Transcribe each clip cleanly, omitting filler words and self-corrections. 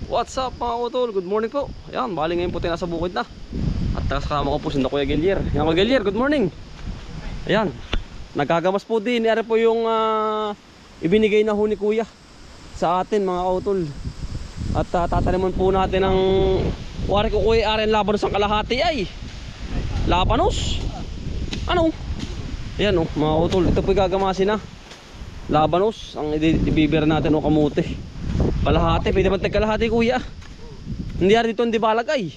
What's up mga utol? Good morning po. Ayan, bali ngayon po tayo nasa bukid na. At kasama ko po si Kuya Gilier. Ayan, Kuya Gilier, good morning. Ayan, nagkagamas po din. Yan po yung ibinigay na ho ni Kuya sa atin mga utol. At tataniman po natin ang wari ko Kuya Aren Labanos ang kalahati ay Labanos. Ano? Ayan mga utol, ito po gagamasin na Labanos, ang ibibira natin o kamuti. Kalahati, pwede man kalahati Kuya. Hindi rin dito hindi balagay.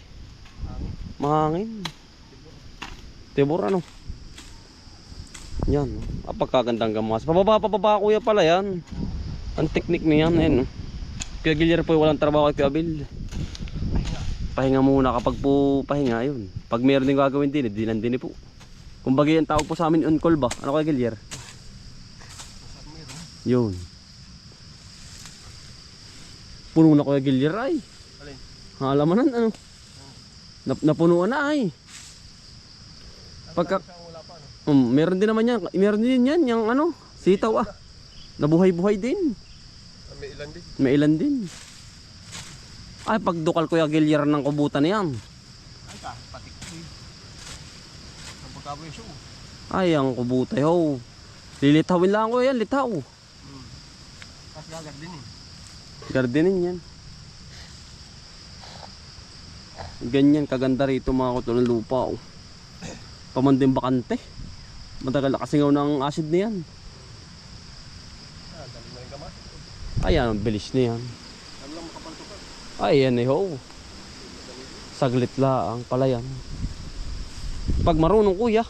Mahangin. Tibor ano. Yan, apagkagandang gamas. Pababa Kuya pala yan. Ang teknik niyan, ayun. Kuya Gilier po walang trabaho kay Kuya Bill. Pahinga muna kapag po pahinga yun. Pag meron din gagawin din, di nandini po. Kumbaga yung tawag po sa amin on call ba? Ano Kuya Gilier? Yun. Puno na Kuya Gilier ay. Alin? Halamanan ano? Napunuan na ay. Pagka meron din naman yan. Meron din yan yung ano, sitaw ah. Nabuhay-buhay din. May ilan din. May ilan din. Ay pagdukal Kuya Gilier ng kubutan yan. Ay ka, patik ko eh. Ang pagkabo yung show. Ay ang kubutay ho. Lilitawin lang ko yan, litaw. Kasi agad din eh. Gardenin yan. Ganyan kaganda rito mga kutol ng lupa oh. Pamanding bakante. Matagal na kasingaw ng acid na yan. Ah, dami na yung gamas. Ayan, ang bilis na yan. Ano lang makapaltukan? Ay yan eh ho. Saglit lang pala yan. Pag marunong Kuya.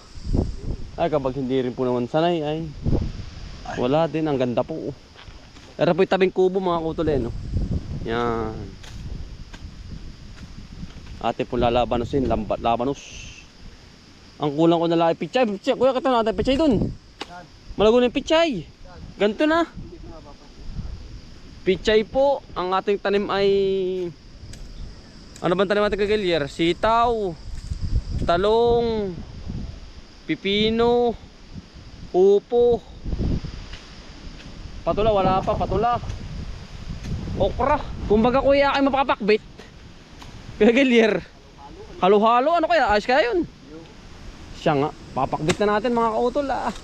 Ay kapag hindi rin po naman sanay ay wala din, ang ganda po. Pero po yung tabing kubo mga kutol eh no. Yan. Ate po lalabanosin, labanos. Ang kulang ko na lang ay pichay. Pichay, Kuya kita natin pichay dun. Malago na yung pichay. Ganito na. Pichay po, ang ating tanim ay ano bang tanim natin Kuya Gilier? Sitaw, talong, pipino, upo. Patula, wala pa, patula. Okra. Kumbaga Kuya ay mapakapakbit. Kuya Gilier. Halo-halo, ano kaya? Ayos kaya yun? Siya nga, papakbit na natin mga kautol ah.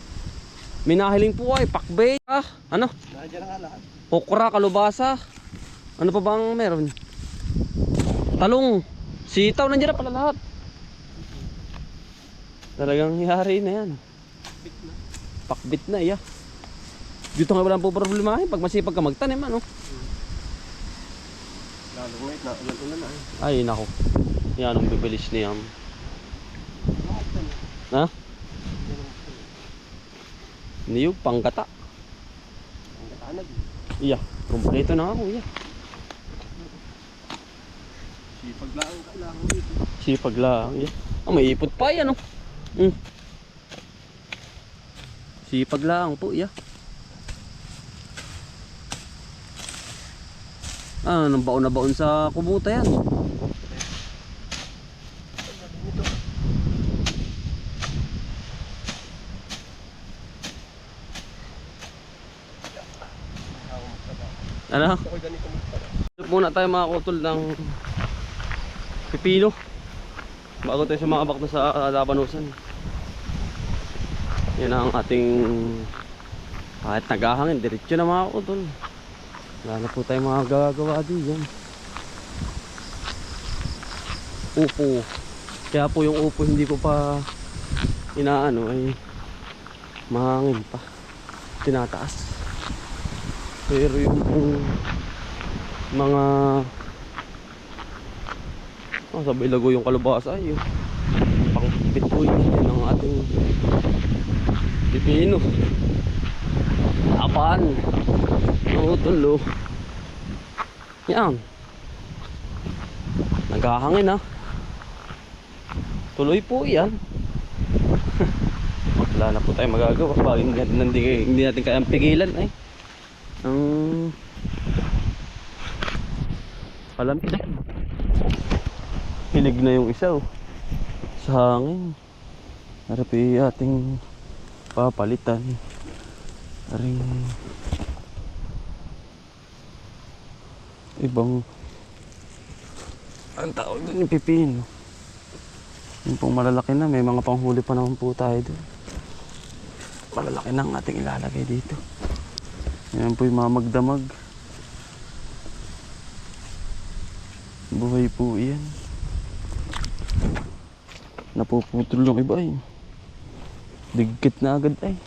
Minahiling po ay pakbit ah. Ano? Nandiyan na nga lahat. Okra, kalubasa. Ano pa bang meron? Talong, sitaw, nandiyan na pala lahat. Talagang hihari na yan. Pakbit na iya. Dito nga walang po problema pag masipag ka magtanim ano. Lalo ngayon na ulan na eh. Ay nako. Yan ang bibilis niyan. Ha? Niyog panggata. Ang katanag. Iya, kumpleto na ako iya. Sipag lang ang kailangan dito. Sipag lang iya. Ah, may ipot pa yan oh. Sipag lang po iya. Ah, nang baon na baon sa kubuta yan. Ano? Okay, ganito mo. Muna tayo mga kutol ng pipino bago tayo sumabak na sa labanusan. Yan ang ating kahit naghahangin, diretso na mga kutol. Wala na po tayo mga gagawa diyan. Upo. Kaya po yung upo hindi ko pa inaano ay mahangin pa. Tinataas. Pero yung mga sabay lago yung kalabasa ay yung pangpit po yun ang ating pipino. Apaan tulo yan, naghahangin ha, tuloy po yan. Wala na po tayo magagawa pag hindi natin kayang pigilan ay ang palamig. Hilig na yung isa oh. Sa hangin. Harap ating papalitan. Aring ibang Ang tawag doon yung pipino. Yung pong malalaki na, may mga panghuli pa naman po tayo doon. Malalaki na ang ating ilalagay dito. Yan po yung mamagdamag. Buhay po yan. Napuputol yung iba eh. Digkit na agad ay.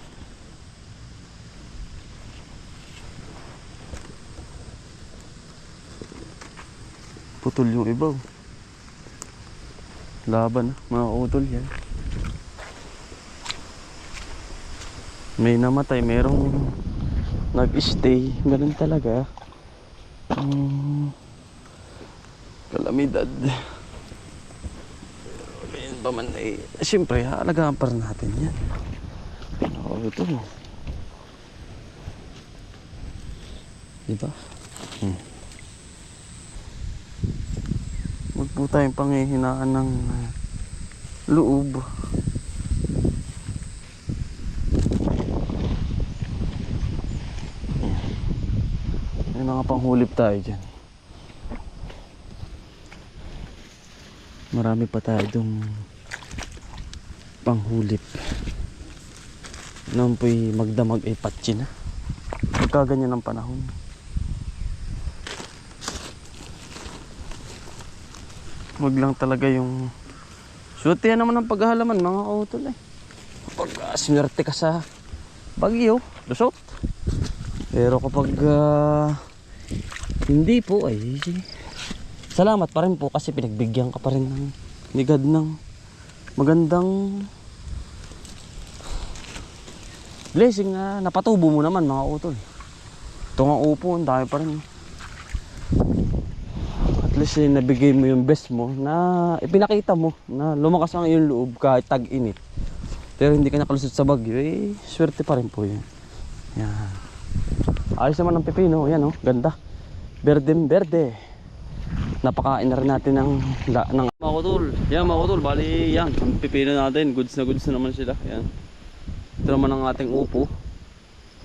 Putol yung iba. Laban mga utol yan. May namatay, merong nag-stay. Ganun talaga. Kalamidad. Ganyan pa man eh. Siyempre, haalagaan pa rin natin yan. Ito. Diba? Huwag po tayong panghihinaan ng loob. May mga panghulip tayo dyan. Marami pa tayo dong panghulip. Noon po'y magdamag ay patsi na. Pagkaganyan ng panahon. Wag lang talaga yung swerte naman ng paghahalaman mga kautol eh. Kapag swerte ka sa bagyo, lusot. Pero kapag hindi po ay salamat pa rin po kasi pinagbigyan ka pa rin ng ligad ng magandang blessing na napatubo mo naman mga utol. Ito nga upo, ang dami pa rin. At least nabigay mo yung best mo na ipinakita mo na lumakas ang iyong loob kahit tag-init. Pero hindi ka nakalusot sa bagyo, eh swerte pa rin po yun. Yan. Ayos naman ang pepino, yan oh, ganda. Berdeng berde. Napakain na rin natin ng mga utol. Yan mga utol, bali yan, ang pepino natin, goods na naman sila. Yan. Ito naman ang ating upo.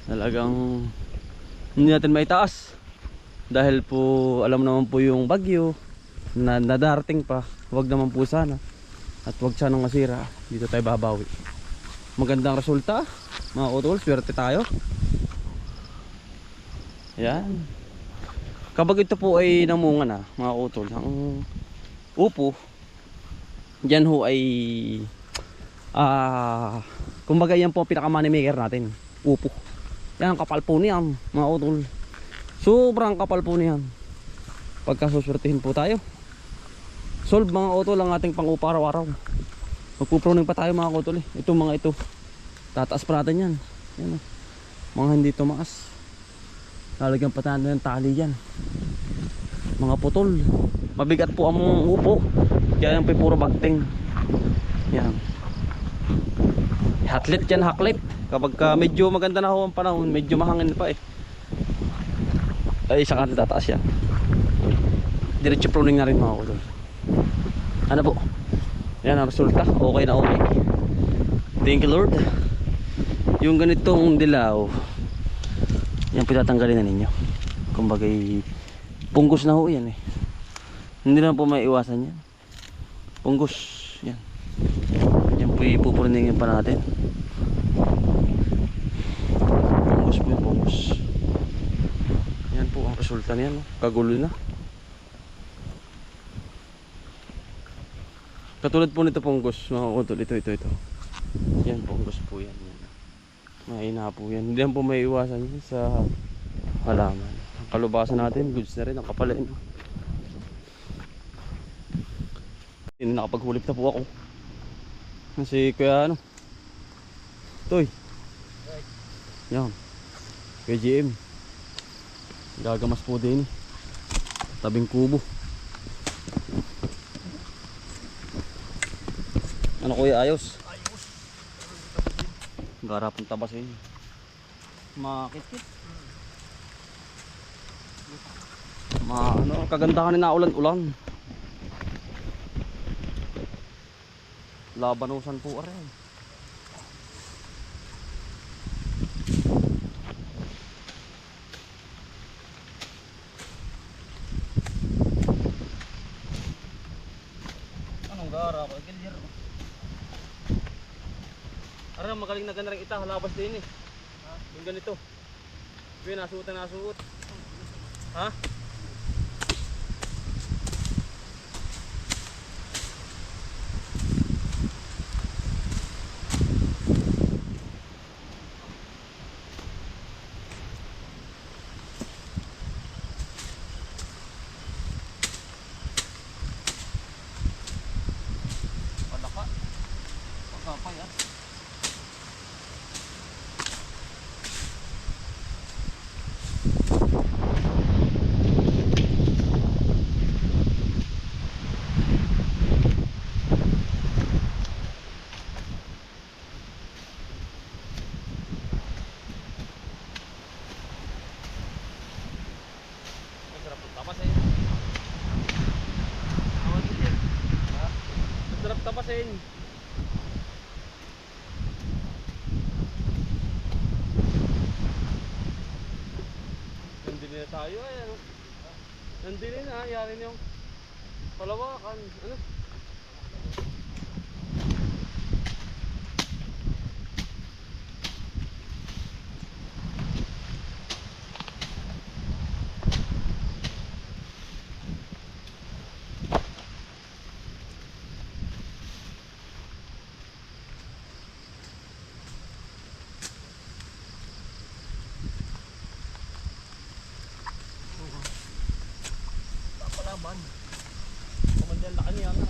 Talagang hindi natin maitaas. Dahil po alam naman po yung bagyo na nadarating pa. Huwag naman po sana. At huwag sanang masira. Dito tayo babawi. Magandang resulta mga utol, swerte tayo. Yan. Kapag ito po ay namunga na mga utol, ang upo dyan ho ay kumbaga yan po ang pinaka-money maker natin. Upo. Yan ang kapal po niyan mga utol. Sobrang kapal po niyan. Pagka suswertihin po tayo, solve mga utol ang ating pang-upa araw-araw. Magpuproning pa tayo mga utol eh. Itong mga ito, tataas pa natin yan. Yan, mga hindi tumaas, lalagyan pa tayo ng tali yan. Mga putol. Mabigat po ang upo. Kaya yan po puro bagting. Yan. Hatlit yan, haklit. Kapag medyo maganda na ho ang panahon, medyo mahangin pa eh, ay isang atin tataas yan. Diretso pruning na rin mga utol. Ano po? Yan ang resulta. Okay na okay. Thank you Lord. Yung ganitong dilaw, yan pitatanggalin na ninyo. Kumbagay punggos na ho yan eh. Hindi na po maiiwasan yan. Punggos. Yan. Yan po ipupurningin pa natin. Punggos po yung punggos. Yan po ang resulta niyan. Kagulo na. Katulad po nito punggos mga utol. Ito. Yan punggos po yan. Mahina po yan. Hindi yan po maiiwasan yan sa halaman. Ang kalubasan natin, goods na rin. Ang kapalin. Nakapaghulip na po ako. Kasi kaya ano, Toy. Yan. Kaya GM. Gagamas po din. Tabing kubo. Ano kuya, ayos? Ayos. Garapang tabasin. Makikit. Kagandahan na ulan-ulan. Labanusan po rin. Gilyar. Ara, magaling na ganda rin ita, halabas din eh. Yung ganito. Yung nasuot na nasuot. Ha? Palaka. Pagkapay ah. Masarap ng tapas eh. Masarap tapasin. Nandili na tayo ay ano. Nandili na, yari na yung palawakan. Ano? Papalaban. Kumandyan laki niya ano.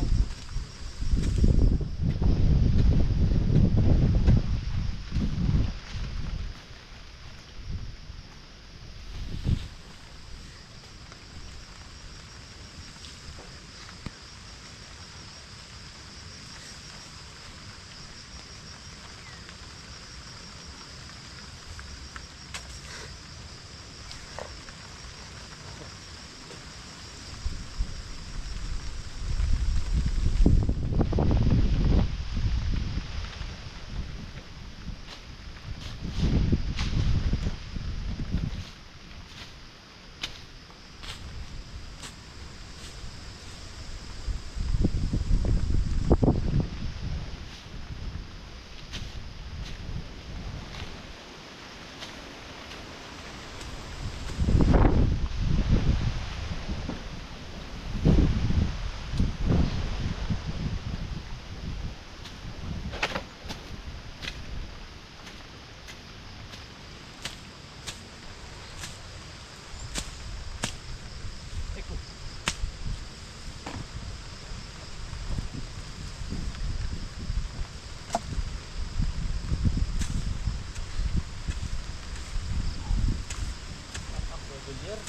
Gilyar.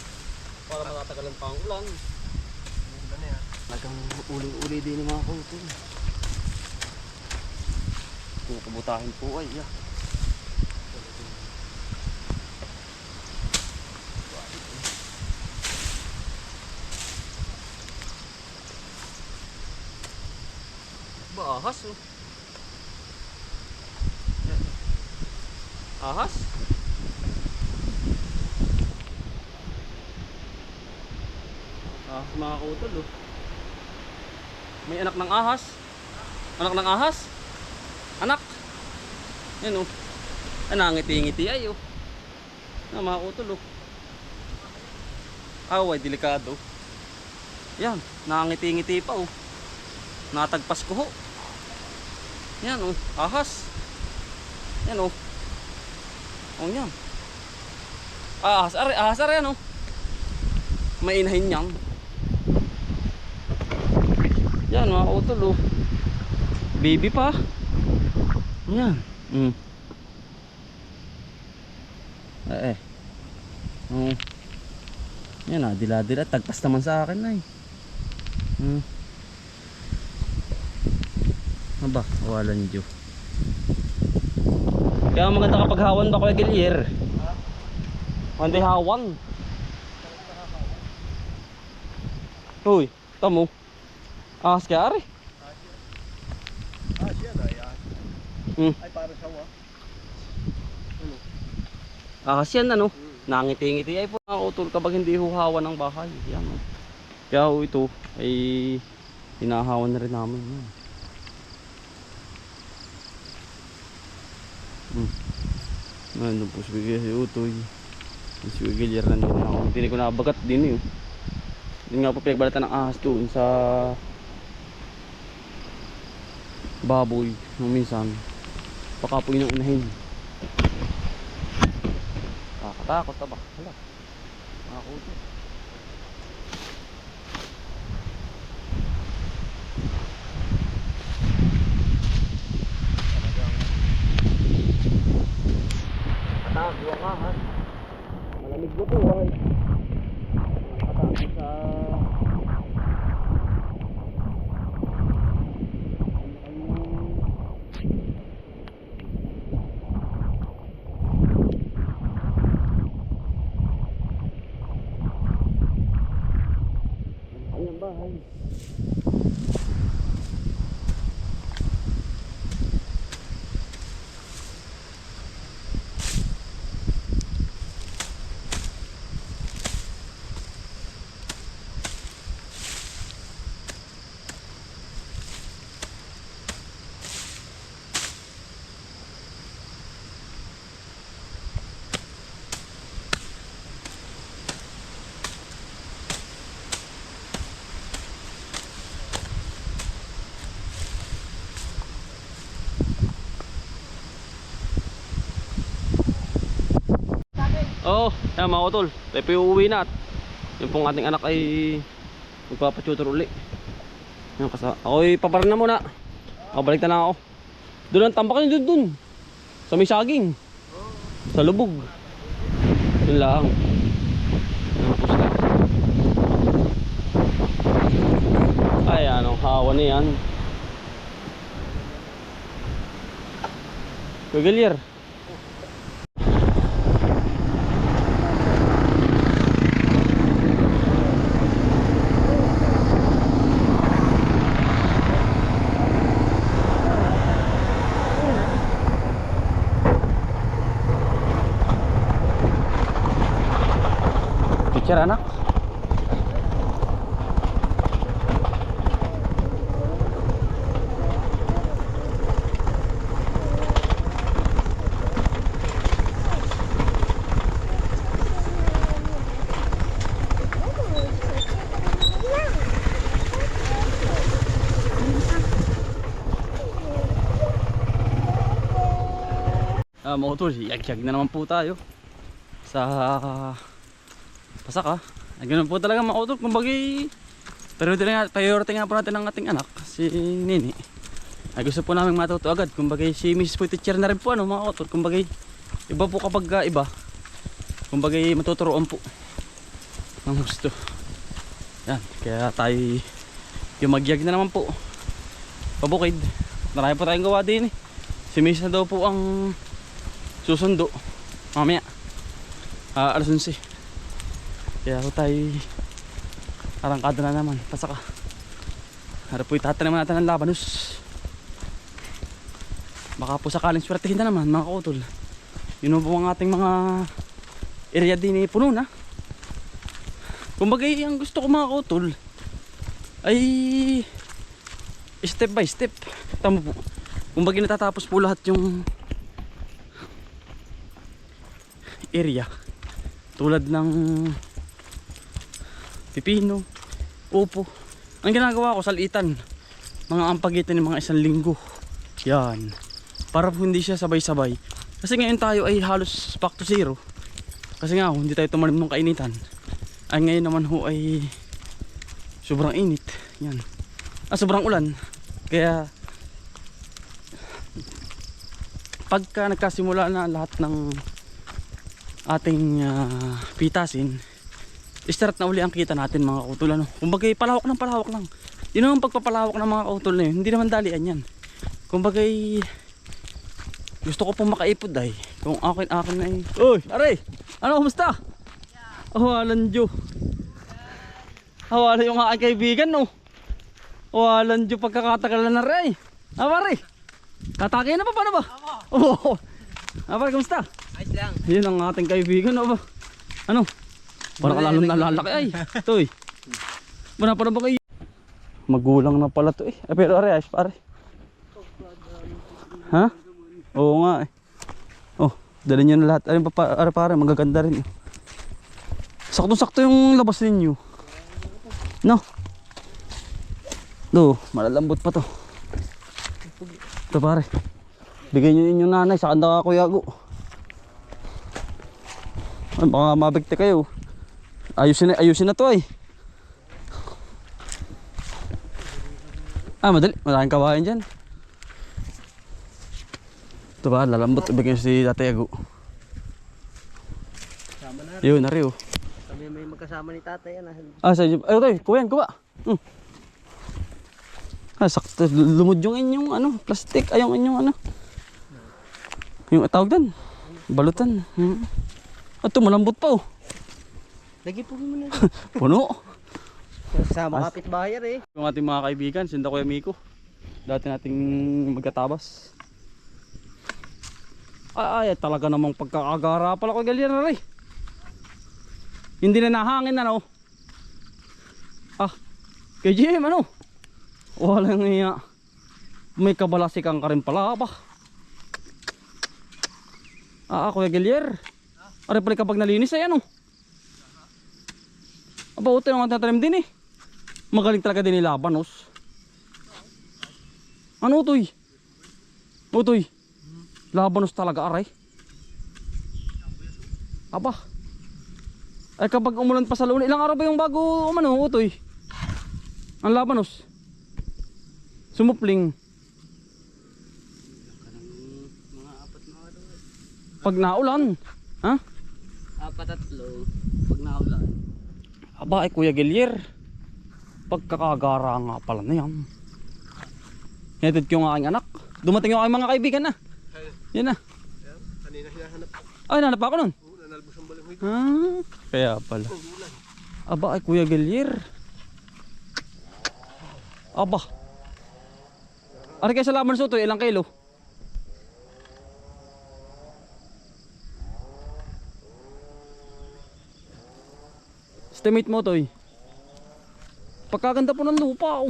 Para matatagalan pa ang ulan. Ulan na yan. Nagang uli-uli din yung mga kuto. Kubutahin po ay yeah. Ba, ahas oh. Ahas? Ahas mga kautol oh. May anak ng ahas. Anak ng ahas. Anak. Yan oh. Nangiti-ngiti ay oh. Na mga kautol oh. Away, delikado. Yan, nangiti-ngiti pa oh. Natagpas ko ho. Yan oh, ahas. Yan oh. Oh yan. Ahas, ahas yan oh. May inahin niyang. Yan mga kautol oh. Baby pa. Yan. Oh. Yan ah, dila-dila. Tagpas naman sa akin na eh. Aba, walang Diyo. Kaya maganda kapag hawan ba Kuya Gilyar? Hindi hawan. Hoy, tamo. Ahas kaya ari. Ah, siya na yan. Ay, para sa wa. Ahas yan ano. Nangiti-ngiti ay po nakakutol kapag hindi huhawan ng bahay. Yan oh. Kaya ito ay hinahawan na rin namin. Nandun po si Utoy. Si Gilyar nandun ako. Hindi ko nakabagat din yun. Yun nga po pinagbalatan ng ahas doon sa baboy nung minsan. Baka po yun ang unahin. Nakakatakot na ba? Hala. Nakakuto. Nakatago ang ahas. Malamig mo po ay. Nakatago sa ayun bahay. Oo, yan mga utol. Tayo po yung uuwi na at yung pong ating anak ay magpapatutor uli. Yan, ako'y paparan na muna. Balik na lang ako. Doon ang tambak nyo dun. Sa may saging. Sa lubog. Yun lang. Ay, anong hawa na yan. Gagalier. Picture anak. Mga utol, yag-yag na naman po tayo sa Pasaka. Ganun po talaga mga utol. Kumbagay priority nga po natin ang ating anak, si Nini. Ay gusto po namin matuto agad. Kumbagay si Mrs. po teacher na rin po mga utol. Kumbagay iba po kapag iba. Kumbagay matuturoan po ang gusto. Yan, kaya tayo yung magyag na naman po. Pabukid. Marami po tayong gawa din eh. Si Mrs. na daw po ang susundo mamaya alas 11. Kaya ako tayo arangkada na naman Pasaka. Harap po itatanim natin ng labanos. Baka po sakaling swertihin na naman mga kautol. Yun po ang ating mga area din eh, puno na. Kumbaga ang gusto ko mga kautol ay step by step. Tama po. Kumbaga natatapos po lahat yung area tulad ng pipino, upo. Ang ginagawa ko salitan, mga ampagitan ng mga 1 linggo. Yan, para po hindi siya sabay-sabay. Kasi ngayon tayo ay halos back to zero. Kasi nga hindi tayo tumanim ng kainitan. Ay ngayon naman ho ay sobrang init. Yan, sobrang ulan. Kaya pagka nagkasimula na lahat ng ating pitasin, start na uli ang kita natin mga kautol. Kumbaga palawak lang. Yun ang pagpapalawak ng mga kautol na yun. Hindi naman dalian yan. Kumbaga gusto ko pong makaipod ay kung akin ay. Uy, aray! Ano, kumusta? Awalan Diyo. Awalan yung aking kaibigan no. Awalan Diyo pagkakatagalan na rin. Pare, tatake na pa, paano ba? Oo. Pare, kumusta? Ayos lang. Yun ang ating kaibigan no ba? Ano? Parang lalong nalalaki ay. Toy. Mana pa ba kayo? Magulang na pala to eh. Pero ayos pare. Ha? Oo nga eh. Dali nyo na lahat. Ayun pa para magaganda rin. Sakto-sakto yung labas ninyo. No? Do, malalambot pa to. Ito pare. Bigay nyo inyong nanay sa kanda ka Kuya Gu. Ay, baka mabigti kayo. Ayusin na to ay. Madali. Maraming kawain dyan. Ito ba, lalambot. Ibigay si Tatay Agu. Sama na. Yun, nari oh. Kami may magkasama ni tatay yan. Sa inyo. Ay, ito kuya, kuha. Sakto. Lumod yung inyong plastic. Ay, yung inyong yung tawag din. Balutan. Ito, malambot pa oh. Nagipugin mo na. Puno. Kasama kapitbahay eh. Yung ating mga kaibigan, sinda Kuya Miko. Dati nating magkatabas. Ay, talaga namang pagkakagara pala ko Galier na rin. Hindi na nahangin kay GM walang iya. May kabalasikan ka rin pala ba? Kuya Galier. Ari pala kapag nalinis ay aba, utoy ang tatanim din eh. Magaling talaga din ni Labanos. Utoy? Utoy? Labanos talaga aray. Aba. Ay kapag umulan pa sa luna, ilang araw ba yung bago utoy? Ang Labanos. Sumupling. Mga 4 na araw. Pag naulan. Ha? 4-3 pag naulan. Aba ay Kuya Galier. Pagkakagara nga pala na yan. Hinatid ko yung aking anak. Dumating yung aking mga kaibigan na. Yan na. Kanina hinahanap. Ay, nanap ako nun. Nanalbos ang balong ito. Kaya pala. Aba ay Kuya Galier. Aba. Ari kayo sa Labanos utoy, ilang kilo? Estimate mo toy. Pagkaganda po ng lupa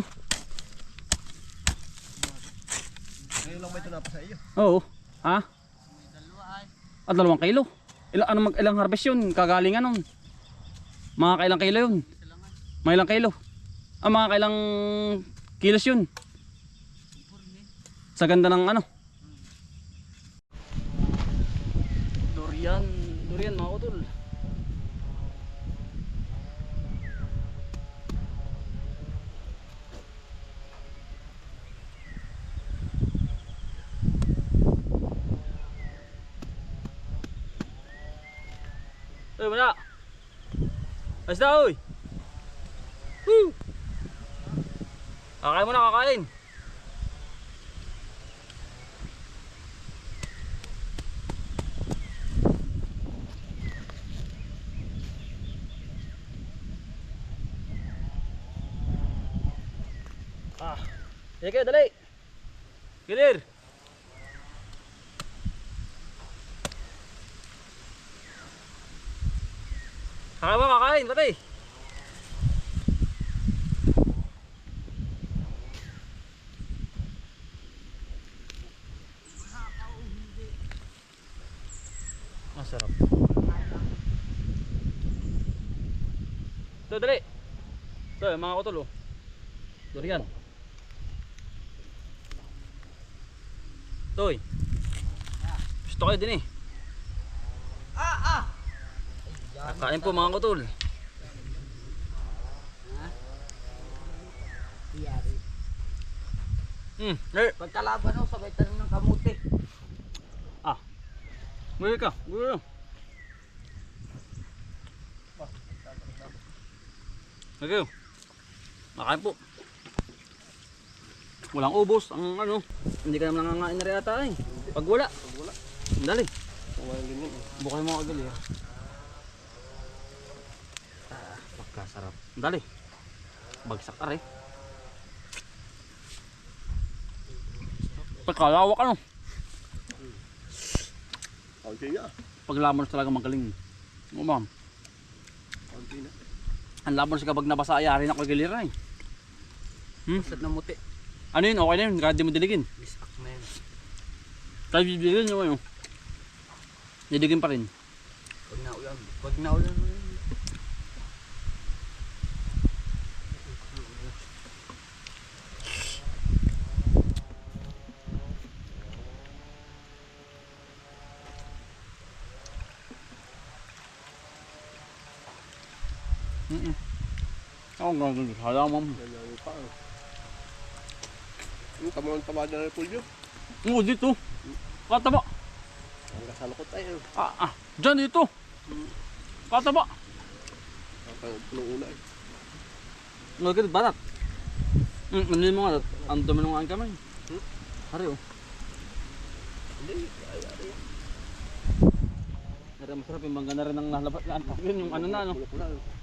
Ngayon lang ba ito napa sa iyo? Oo. Ha? At 2 kilo. Ilang harvest yun? Kagalingan nun. Mga kailang kilo yun? Mga ilang kilo? Mga kailang kilos yun? Sa ganda ng Durian. Durian mga utol. Uy, mana? Basta, uy! Woo! Kakain mo na, kakain! Sige kayo, dali! Gilir! Kakain mo, kakain, pati! Masarap. Ito, dali! Ito, mga kutol, durian. Toy. Gusto kayo din eh. Kain po mga kutol. Pagkalaban sabay tanong ng kamuti. Buhay ka. Buhay ka. Okay. Makain po. Walang ubos ang hindi ka naman nangangain na rin ata eh. Pag wala. Dali. Bukay mo agad eh. Pagkasarap. Dali. Bagsak ka rin. Pagkalawak Kaunti na. Pag Labanos talaga magaling. Oo ma'am. Kaunti na. Ang Labanos kapag nabasa ayari na ko gilira eh. Sad na muti. Ano yun? Okay na yun. Kahit di mo diligin. Bisak na yun. Kahit diligin nyo yun. Didigin pa rin. Pag naulan. Pag naulan mo yun. Ako nga gusto sa halaman. Nangyari pa. Yung tamang tamad na repulyo. Oo, dito. Kataba. Ang kasalakot tayo. Diyan dito. Kataba. Ang punong una eh. Nagkit balat. Ano yung mga ang dumi ng ang kamay. Hari oh. Hindi. Ay. Hari masarap yung mangga na rin ang nalabat. Yun yung ano na ano. Pula-pula.